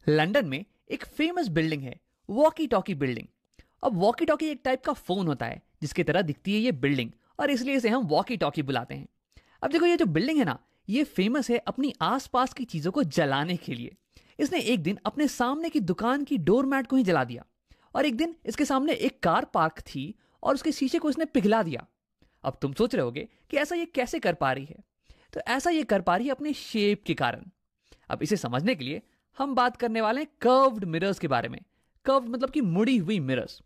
London में एक famous building है, वॉकी टॉकी बिल्डिंग। अब वॉकी टॉकी एक टाइप का फोन होता है जिसकी तरह दिखती है ये बिल्डिंग, और इसलिए इसे हम वॉकी टॉकी बुलाते हैं। अब देखो, ये जो बिल्डिंग है ना, ये फेमस है अपनी आसपास की चीजों को जलाने के लिए। इसने एक दिन अपने सामने की दुकान की डोरमैट को ही जला दिया, और एक दिन इसके सामने एक कार पार्क थी और उसके शीशे को इसने पिघला दिया। अब तुम सोच रहे होगे कि ऐसा ये कैसे कर पा रही है। तो ऐसा ये कर पा रही है अपने शेप के कारण। अब इसे समझने के लिए हम बात करने वाले हैं कर्व्ड मिरर्स के बारे में। कर्व्ड मतलब कि मुड़ी हुई मिरर्स।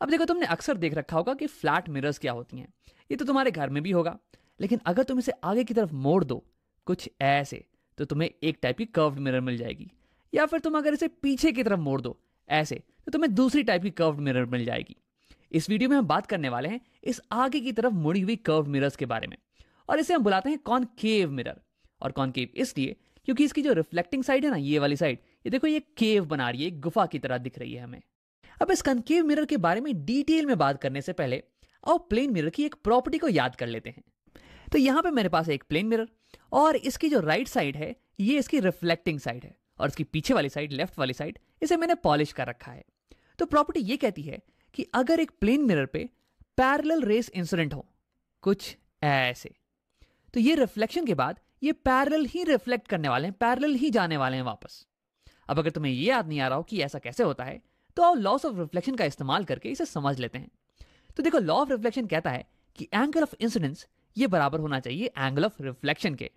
अब देखो, तुमने अक्सर देख रखा होगा कि फ्लैट मिरर्स क्या होती हैं। ये तो तुम्हारे घर में भी होगा, लेकिन अगर तुम इसे आगे की तरफ मोड़ दो कुछ ऐसे, तो तुम्हें एक टाइप की कर्व्ड मिरर मिल जाएगी। या फिर तुम अगर इसे पीछे की तरफ मोड़ दो ऐसे, तो तुम्हें दूसरी टाइप की कर्व्ड मिरर मिल जाएगी। इस वीडियो में हम बात करने वाले हैं इस आगे की तरफ मुड़ी हुई कर्व्ड मिरर्स के बारे में, और इसे हम बुलाते हैं कॉनकेव मिरर। और कॉनकेव इसलिए क्योंकि इसकी जो रिफ्लेक्टिंग साइड है ना, ये वाली साइड, ये देखो, ये केव बना रही है, एक गुफा की तरह दिख रही है हमें। अब इस कॉनकेव मिरर के बारे में डिटेल में बात करने से पहले आओ प्लेन मिरर की एक प्रॉपर्टी को याद कर लेते हैं। तो यहां पे मेरे पास है एक प्लेन मिरर, और इसकी जो राइट साइड है ये इसकी रिफ्लेक्टिंग साइड है, और इसकी पीछे वाली साइड, लेफ्ट वाली साइड, इसे मैंने पॉलिश कर रखा है। तो प्रॉपर्टी ये कहती है कि अगर एक प्लेन मिरर पे पैरेलल रेस इंसिडेंट हो कुछ ऐसे, तो ये रिफ्लेक्शन के बाद ये पैरेलल ही रिफ्लेक्ट करने वाले हैं, पैरेलल ही जाने वाले हैं वापस। अब अगर तुम्हें ये याद नहीं आ रहा हो कि ऐसा कैसे होता है, तो आओ लॉस ऑफ रिफ्लेक्शन का इस्तेमाल करके इसे समझ लेते हैं। तो देखो, लॉ ऑफ रिफ्लेक्शन कहता है कि एंगल ऑफ इंसिडेंस ये बराबर होना चाहिए एंगल ऑफ रिफ्लेक्शन के।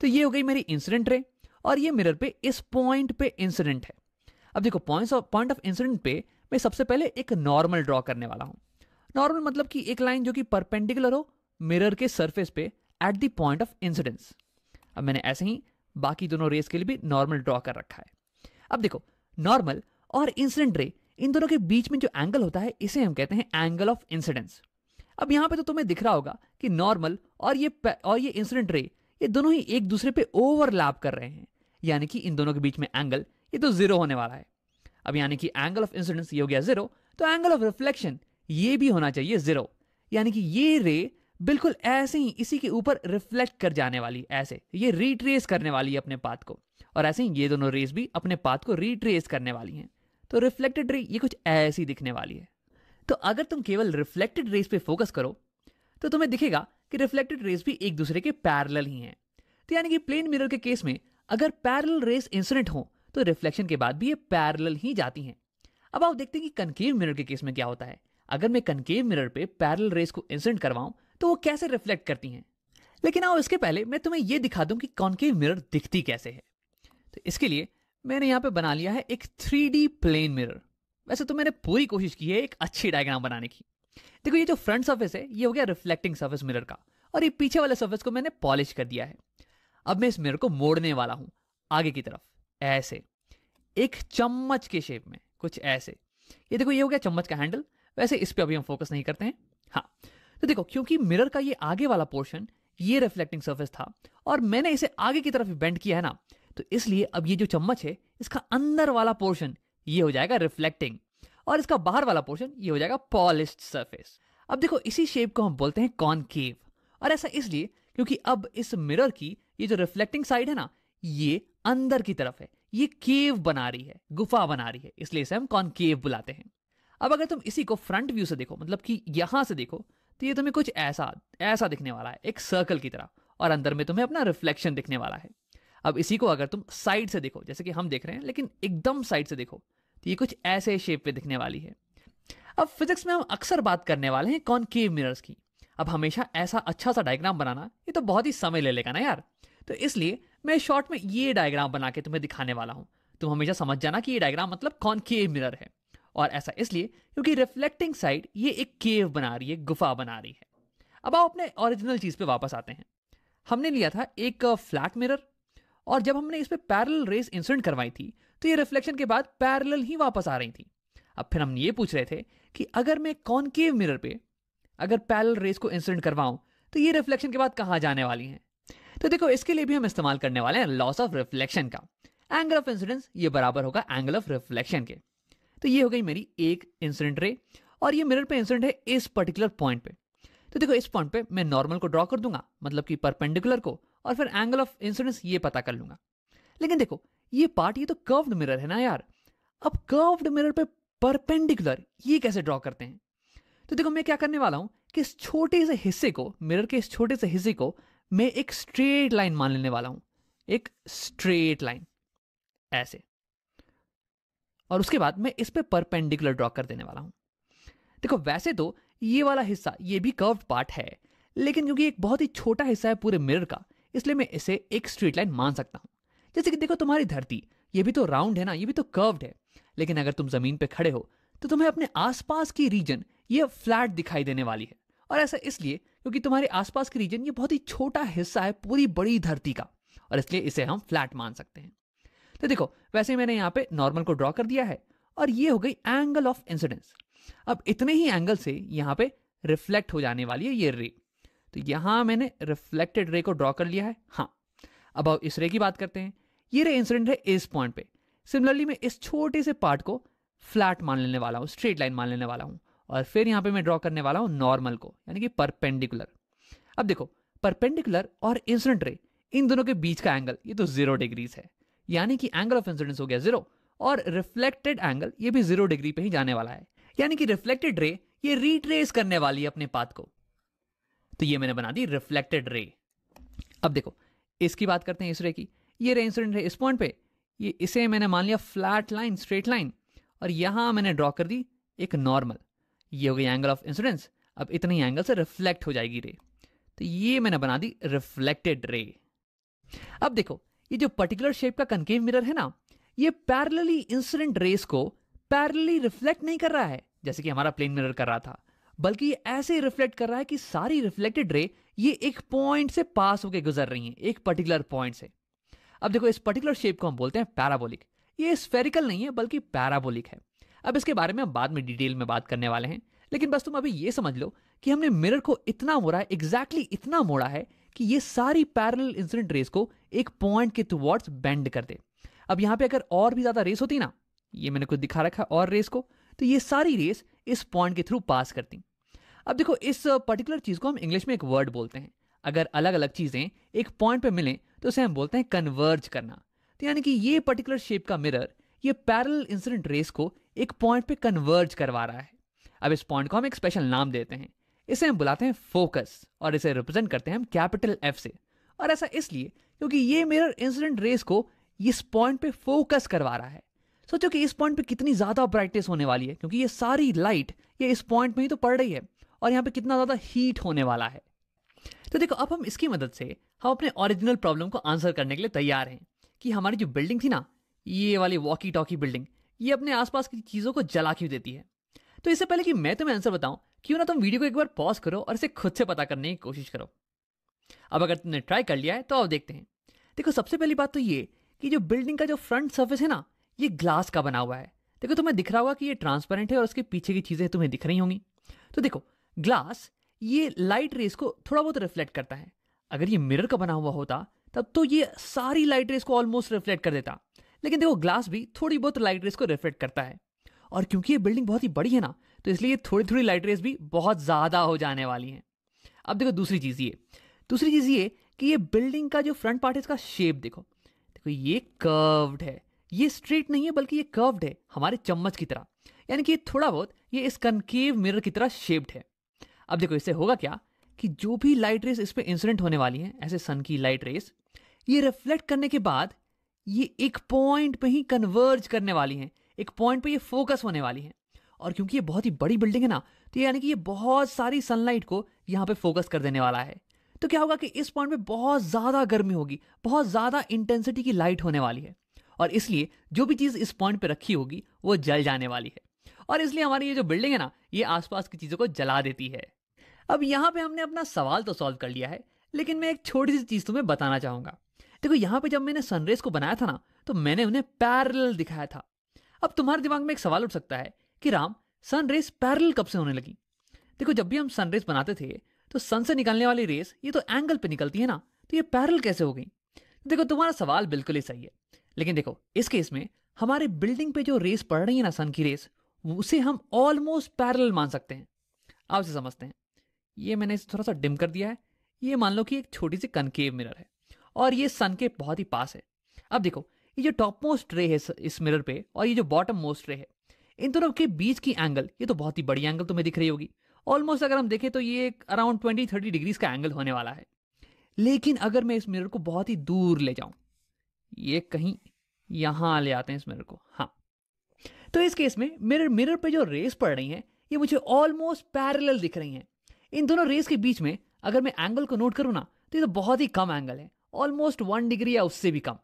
तो ये हो गई मेरी इंसिडेंट रे, और ये मिरर पे इस पॉइंट पे इंसिडेंट है। अब देखो, पॉइंट ऑफ इंसिडेंट पे मैं सबसे पहले एक नॉर्मल ड्रॉ करने वाला हूं। नॉर्मल मतलब कि एक लाइन जो कि परपेंडिकुलर हो मिरर के सरफेस पे at the point of incidence. अब मैंने ऐसे ही बाकी दोनों रेस के लिए भी नॉर्मल ड्रॉ कर रखा है। अब देखो, नॉर्मल और इंसिडेंट रे, इन दोनों के बीच में जो एंगल होता है इसे हम कहते हैं एंगल ऑफ इंसिडेंस। अब यहां पे तो तुम्हें दिख रहा होगा कि नॉर्मल और ये इंसिडेंट रे, ये दोनों ही एक दूसरे पे ओवरलैप कर रहे हैं, यानी कि इन दोनों के बीच में एंगल ये तो जीरो होने वाला है। अब यानी कि एंगल ऑफ इंसिडेंस ये हो गया जीरो, तो एंगल ऑफ रिफ्लेक्शन ये भी होना चाहिए जीरो, यानी कि ये रे बिल्कुल ऐसे ही इसी के ऊपर रिफ्लेक्ट कर जाने वाली, ऐसे ये रिट्रेस करने वाली है अपने पाथ को, और ऐसे ही ये दोनों रेस भी अपने पाथ को रिट्रेस करने वाली हैं। तो रिफ्लेक्टेड रे ये कुछ ऐसी दिखने वाली है। तो अगर तुम केवल रिफ्लेक्टेड रेस पे फोकस करो तो तुम्हें दिखेगा कि रिफ्लेक्टेड रेस भी एक दूसरे के पैरेलल ही हैं। तो यानी कि प्लेन मिरर के केस में अगर पैरेलल रेस इंसिडेंट हो तो रिफ्लेक्शन के बाद भी ये पैरेलल ही जाती हैं। अब आप देखते हैं कि कनकेव मिरर के केस में क्या होता है। अगर मैं कनकेव मिरर पे पैरेलल रेस को इंसिडेंट करवाऊं तो वो कैसे रिफ्लेक्ट करती हैं। लेकिन आओ इसके पहले मैं तुम्हें यह दिखा दूं कि कॉनकेव मिरर दिखती कैसे है। तो इसके लिए मैंने यहां पे बना लिया है एक 3D प्लेन मिरर। वैसे तो मैंने पूरी कोशिश की है एक अच्छी डायग्राम बनाने की। देखो, ये जो फ्रंट सरफेस है ये हो गया रिफ्लेक्टिंग सरफेस मिरर का, और ये पीछे वाले सरफेस को मैंने पॉलिश कर दिया है। अब मैं इस मिरर को मोड़ने वाला हूं आगे की तरफ ऐसे, एक चम्मच के शेप में कुछ ऐसे। ये देखो, ये हो गया चम्मच का हैंडल। वैसे इस पे अभी हम फोकस नहीं करते हैं। हाँ, तो देखो, क्योंकि मिरर का ये आगे वाला पोर्शन ये रिफ्लेक्टिंग सरफेस था और मैंने इसे आगे की तरफ बेंड किया है ना, तो इसलिए अब ये जो चम्मच है इसका अंदर वाला पोर्शन ये हो जाएगा रिफ्लेक्टिंग, और इसका बाहर वाला पोर्शन ये हो जाएगा पॉलिश्ड सरफेस। अब देखो, इसी शेप को हम बोलते हैं कॉनकेव, और ऐसा इसलिए क्योंकि अब इस मिरर की ये जो रिफ्लेक्टिंग साइड है ना, ये अंदर की तरफ है, ये केव बना रही है, गुफा बना रही है, इसलिए इसे हम कॉनकेव बुलाते हैं। अब अगर तुम इसी को फ्रंट व्यू से देखो, मतलब कि यहां से देखो, तो ये तुम्हें कुछ ऐसा दिखने वाला है, एक सर्कल की तरह, और अंदर में तुम्हें अपना रिफ्लेक्शन दिखने वाला है। अब इसी को अगर तुम साइड से देखो, जैसे कि हम देख रहे हैं, लेकिन एकदम साइड से देखो, तो ये कुछ ऐसे शेप पे दिखने वाली है। अब फिजिक्स में हम अक्सर बात करने वाले हैं कॉनकेव मिरर्स की। अब हमेशा ऐसा अच्छा सा डायग्राम बनाना ये तो बहुत ही समय ले लेगा ना यार, तो इसलिए मैं शॉर्ट में ये डायग्राम बना के तुम्हें दिखाने वाला हूं। तुम हमेशा समझ जाना कि ये डायग्राम मतलब कॉनकेव मिरर है, और ऐसा इसलिए क्योंकि रिफ्लेक्टिंग साइड ये एक केव बना रही है, गुफा बना रही है। अब आओ अपने ओरिजिनल चीज पे वापस आते हैं। हमने लिया था एक फ्लैट मिरर, और जब हमने इस पे पैरेलल रेस इंसिडेंट करवाई थी तो ये रिफ्लेक्शन के बाद पैरेलल ही वापस आ रही थी। अब फिर हम ये पूछ रहे थे कि अगर मैं कॉनकेव मिरर पे अगर पैरेलल रेस को इंसिडेंट करवाऊं तो ये रिफ्लेक्शन के बाद कहां जाने वाली हैं। तो देखो, इसके लिए भी हम इस्तेमाल करने वाले हैं लॉस ऑफ रिफ्लेक्शन का। एंगल ऑफ इंसिडेंस ये बराबर होगा एंगल ऑफ रिफ्लेक्शन के। तो ये हो गई मेरी एक इंसिडेंट रे, और ये मिरर पे इंसिडेंट है इस पर्टिकुलर पॉइंट पे। तो देखो, इस पॉइंट पे मैं नॉर्मल को ड्रॉ कर दूंगा, मतलब कि परपेंडिकुलर को, और फिर एंगल ऑफ इंसिडेंस ये पता कर लूंगा। लेकिन देखो, ये पार्ट, ये तो कर्व्ड मिरर है ना यार। अब कर्व्ड मिरर पे परपेंडिकुलर ये कैसे ड्रॉ करते हैं? तो देखो मैं क्या करने वाला हूं कि इस छोटे से हिस्से को, मिरर के इस छोटे से हिस्से को मैं एक स्ट्रेट लाइन मान लेने वाला हूं, एक स्ट्रेट लाइन ऐसे, और उसके बाद मैं इस पे परपेंडिकुलर ड्रॉ कर देने वाला हूं। देखो वैसे तो ये वाला हिस्सा ये भी कर्व्ड पार्ट है, लेकिन क्योंकि एक बहुत ही छोटा हिस्सा है पूरे मिरर का, इसलिए मैं इसे एक स्ट्रेट लाइन मान सकता हूं। जैसे कि देखो तुम्हारी धरती, ये भी तो राउंड है ना, ये भी तो कर्व्ड है, लेकिन अगर तुम जमीन पे खड़े हो तो तुम्हें अपने आसपास की रीजन ये फ्लैट दिखाई देने वाली है। और ऐसा इसलिए क्योंकि तुम्हारे आसपास की रीजन ये बहुत ही छोटा हिस्सा है पूरी बड़ी धरती का, और इसलिए इसे हम फ्लैट मान सकते हैं। तो देखो वैसे मैंने यहाँ पे नॉर्मल को ड्रॉ कर दिया है, और ये हो गई एंगल ऑफ इंसिडेंस। अब इतने ही एंगल से यहाँ पे रिफ्लेक्ट हो जाने वाली है ये रे। तो यहां मैंने रिफ्लेक्टेड रे को ड्रॉ कर लिया है। हाँ, अब इस रे की बात करते हैं। ये रे इंसिडेंट है इस पॉइंट पे। सिमिलरली मैं इस छोटे से पार्ट को फ्लैट मान लेने वाला हूं, स्ट्रेट लाइन मान लेने वाला हूं, और फिर यहां पे मैं ड्रॉ करने वाला हूं नॉर्मल को, यानी कि परपेंडिकुलर। अब देखो परपेंडिकुलर और इंसिडेंट रे, इन दोनों के बीच का एंगल ये तो 0 डिग्रीज है, यानी कि एंगल ऑफ इंसिडेंस हो गया 0, और रिफ्लेक्टेड एंगल ये भी 0 डिग्री पे ही जाने वाला है, यानी कि रिफ्लेक्टेड रे ये रिट्रेस करने वाली है अपने पाथ को। तो ये मैंने बना दी रिफ्लेक्टेड रे। अब देखो इसकी बात करते हैं, इस रे की। ये रे इंसिडेंट है इस पॉइंट पे, ये इसे मैंने मान लिया फ्लैट लाइन, स्ट्रेट लाइन, और यहां मैंने ड्रॉ कर दी एक नॉर्मल। ये हो गई एंगल ऑफ इंसिडेंस। अब इतने ही एंगल से रिफ्लेक्ट हो जाएगी रे, तो ये मैंने बना दी रिफ्लेक्टेड रे। अब देखो ये जो पर्टिकुलर शेप का कनकेव मिरर है ना, ये पैरेलली इंसिडेंट रेस को पैरेलली रिफ्लेक्ट नहीं कर रहा है जैसे कि हमारा प्लेन मिरर कर रहा था, बल्कि ये ऐसे रिफ्लेक्ट कर रहा है कि सारी रिफ्लेक्टेड रे ये एक पॉइंट से पास होकर गुजर रही हैं, एक पर्टिकुलर पॉइंट से। अब देखो इस पर्टिकुलर शेप को हम बोलते हैं पैराबोलिक। ये स्फेरिकल नहीं है बल्कि पैराबोलिक है। अब इसके बारे में हम बाद में डिटेल में बात करने वाले हैं, लेकिन बस तुम अभी ये समझ लो कि हमने मिरर को इतना मोड़ा है, एग्जैक्टली इतना मोड़ा है कि ये सारी पैरेलल इंसिडेंट रेस को एक पॉइंट के टुवर्ड्स बेंड कर दे। अब यहाँ पे अगर और भी ज्यादा रेस होती ना, ये मैंने कुछ दिखा रखा और रेस को, तो ये सारी रेस इस पॉइंट के थ्रू पास करती। अब देखो इस पर्टिकुलर चीज को हम इंग्लिश में एक वर्ड बोलते हैं। अगर अलग अलग चीजें एक पॉइंट पे मिलें तो उसे हम बोलते हैं कन्वर्ज करना। तो यानी कि ये पर्टिकुलर शेप का मिरर ये पैरेलल इंसिडेंट रेस को एक पॉइंट पे कन्वर्ज करवा रहा है। अब इस पॉइंट को हम एक स्पेशल नाम देते हैं, इसे हम बुलाते हैं फोकस, और इसे रिप्रेजेंट करते हैं हम कैपिटल एफ से। और ऐसा इसलिए क्योंकि ये मिरर इंसिडेंट रेस को इस पॉइंट पे फोकस करवा रहा है। सोचो कि इस पॉइंट पे कितनी ज्यादा ब्राइटनेस होने वाली है, क्योंकि ये सारी लाइट ये इस पॉइंट में ही तो पड़ रही है, और यहाँ पे कितना ज्यादा हीट होने वाला है। तो देखो अब हम इसकी मदद से हम अपने ओरिजिनल प्रॉब्लम को आंसर करने के लिए तैयार हैं कि हमारी जो बिल्डिंग थी ना, ये वाली वॉकी टॉकी बिल्डिंग, ये अपने आसपास की चीजों को जला क्यों देती है। तो इससे पहले कि मैं तुम्हें आंसर बताऊं, क्यों ना तुम वीडियो को एक बार पॉज करो और इसे खुद से पता करने की कोशिश करो। अब अगर तुमने ट्राई कर लिया है तो अब देखते हैं। देखो सबसे पहली बात तो ये कि जो बिल्डिंग का जो फ्रंट सर्फेस है ना, ये ग्लास का बना हुआ है। देखो तुम्हें दिख रहा होगा कि ये ट्रांसपेरेंट है और उसके पीछे की चीजें तुम्हें दिख रही होंगी। तो देखो ग्लास ये लाइट रेस को थोड़ा बहुत रिफ्लेक्ट करता है। अगर ये मिरर का बना हुआ होता तब तो ये सारी लाइट रेस को ऑलमोस्ट रिफ्लेक्ट कर देता, लेकिन देखो ग्लास भी थोड़ी बहुत लाइट रेस को रिफ्लेक्ट करता है। और क्योंकि ये बिल्डिंग बहुत ही बड़ी है ना, तो इसलिए ये थोड़ी थोड़ी लाइट रेस भी बहुत ज्यादा हो जाने वाली हैं। अब देखो दूसरी चीज ये कि ये बिल्डिंग का जो फ्रंट पार्ट है इसका शेप देखो। देखो ये कर्व्ड है, ये स्ट्रेट नहीं है बल्कि ये कर्व्ड है, हमारे चम्मच की तरह। यानी कि थोड़ा बहुत ये इस कनकेव मिरर की तरह शेप्ड है। अब देखो इससे होगा क्या कि जो भी लाइट रेस इस पे इंसिडेंट होने वाली है, ऐसे सन की लाइट रेस, ये रिफ्लेक्ट करने के बाद ये एक पॉइंट पे ही कन्वर्ज करने वाली हैं, एक पॉइंट पे ये फोकस होने वाली हैं। और क्योंकि ये बहुत ही बड़ी बिल्डिंग है ना, तो यानी कि ये बहुत सारी सनलाइट को यहाँ पे फोकस कर देने वाला है। तो क्या होगा कि इस पॉइंट पे बहुत ज्यादा गर्मी होगी, बहुत ज्यादा इंटेंसिटी की लाइट होने वाली है, और इसलिए जो भी चीज इस पॉइंट पे रखी होगी वो जल जाने वाली है। और इसलिए हमारी ये जो बिल्डिंग है ना, ये आसपास की चीजों को जला देती है। अब यहाँ पे हमने अपना सवाल तो सॉल्व कर लिया है, लेकिन मैं एक छोटी सी चीज तुम्हें बताना चाहूंगा। देखो यहाँ पे जब मैंने सनरेज को बनाया था ना, तो मैंने उन्हें पैरेलल दिखाया था। अब तुम्हारे दिमाग में एक सवाल उठ सकता है कि राम, सनरेज पैरेलल कब से होने लगी? देखो जब भी हम सनरेज बनाते थे तो सन से निकलने वाली रेस ये तो एंगल पे निकलती है ना, तो ये पैरेलल कैसे हो गई? देखो तुम्हारा सवाल बिल्कुल ही सही है, लेकिन देखो इस केस में हमारे बिल्डिंग पे जो रेस पड़ रही है ना, सन की रेस, उसे हम ऑलमोस्ट पैरेलल मान सकते हैं। आप इसे समझते हैं। ये मैंने इसे थोड़ा सा डिम कर दिया है। ये मान लो कि एक छोटी सी कनकेव मिरर है और ये सन के बहुत ही पास है। अब देखो ये जो टॉप मोस्ट रे है इस मिरर पे और ये जो बॉटम मोस्ट रे है, इन दोनों के बीच की एंगल ये तो बहुत ही बड़ी एंगल तुम्हें दिख रही होगी। ऑलमोस्ट अगर हम देखें तो ये अराउंड 20-30 डिग्रीज का एंगल होने वाला है। लेकिन अगर मैं इस मिरर को बहुत ही दूर ले जाऊं, ये कहीं यहां ले आते हैं इस मिरर को, हाँ, तो इस केस में मिरर मिरर पे जो रेस पड़ रही हैं ये मुझे ऑलमोस्ट पैरेलल दिख रही हैं। इन दोनों रेस के बीच में अगर मैं एंगल को नोट करूं ना, तो ये तो बहुत ही कम एंगल है, ऑलमोस्ट 1 डिग्री या उससे भी कम।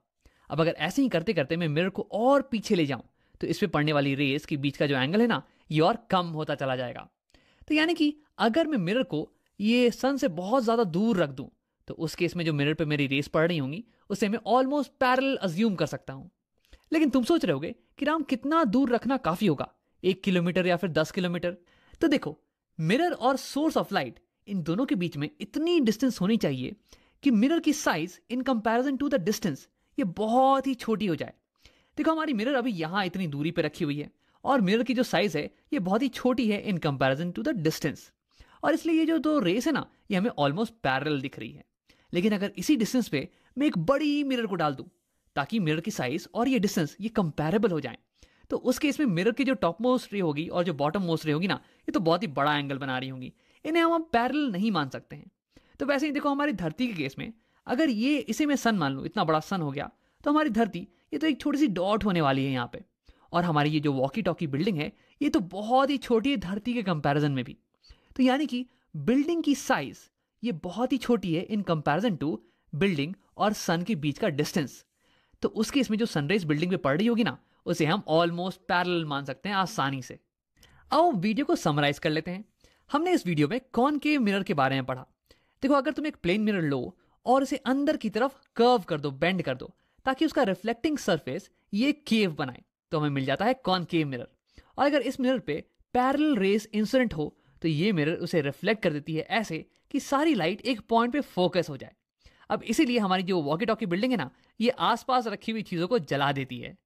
अब अगर ऐसे ही करते करते मैं मिरर को और पीछे ले जाऊं, तो इस पे पड़ने वाली रेस के बीच का जो एंगल है ना, ये और कम होता चला जाएगा। तो यानी कि अगर मैं मिरर को ये सन से बहुत ज्यादा दूर रख दूं, तो उस केस में जो मिरर पे मेरी रेस पड़ रही होंगी उसे मैं ऑलमोस्ट पैरेलल अज्यूम कर सकता हूं। लेकिन तुम सोच रहे होगे कि राम कितना दूर रखना काफी होगा, 1 किलोमीटर या फिर 10 किलोमीटर? तो देखो, मिरर और सोर्स ऑफ लाइट इन दोनों के बीच में इतनी डिस्टेंस होनी चाहिए कि मिरर की size in comparison to the distance ये बहुत ही छोटी हो जाए। देखो, हमारी मिरर अभी यहां इतनी दूरी पे रखी हुई है और मिरर की जो साइज है ये बहुत ही छोटी है in comparison to the distance, और इसलिए ये जो दो रेस है ना, ये हमें ऑलमोस्ट पैरेलल दिख रही है। लेकिन अगर इसी डिस्टेंस पे मैं एक बड़ी मिरर को डाल दूं ताकि मिरर की साइज और ये डिस्टेंस ये कंपैरेबल हो जाए, तो उस केस में मिरर की जो टॉप मोस्ट रे होगी और जो बॉटम मोस्ट रे होगी ना, ये तो बहुत ही बड़ा एंगल बना रही होंगी, इन्हें हम पैरेलल नहीं मान सकते हैं। तो वैसे ही देखो, हमारी धरती के केस में अगर ये इसे मैं सन मान लूं, इतना बड़ा सन हो गया, तो हमारी धरती ये तो एक छोटी सी डॉट होने वाली है यहाँ पे। और हमारी ये जो वॉकी टॉकी बिल्डिंग है ये तो बहुत ही छोटी है धरती के कंपैरिजन में भी। तो यानी कि बिल्डिंग की साइज ये बहुत ही छोटी है इन कंपैरिजन टू बिल्डिंग और सन के बीच का डिस्टेंस। तो उस केस में जो सनराइज बिल्डिंग पे पड़ रही होगी ना, उसे हम ऑलमोस्ट पैरेलल मान सकते हैं आसानी से। आओ वीडियो को समराइज कर लेते हैं। हमने इस वीडियो में कॉनकेव मिरर के बारे में पढ़ा। देखो, अगर तुम एक प्लेन मिरर लो और इसे अंदर की तरफ कर्व कर दो, बेंड कर दो, ताकि उसका रिफ्लेक्टिंग सरफेस ये केव बनाए, तो हमें मिल जाता है कॉनकेव मिरर। और अगर इस मिरर पे पैरेलल रेस इंसिडेंट हो, तो ये मिरर उसे रिफ्लेक्ट कर देती है ऐसे कि सारी लाइट एक पॉइंट पे फोकस हो जाए। अब इसीलिए हमारी जो वॉकी टॉकी बिल्डिंग है ना, ये आसपास रखी हुई चीजों को जला देती है।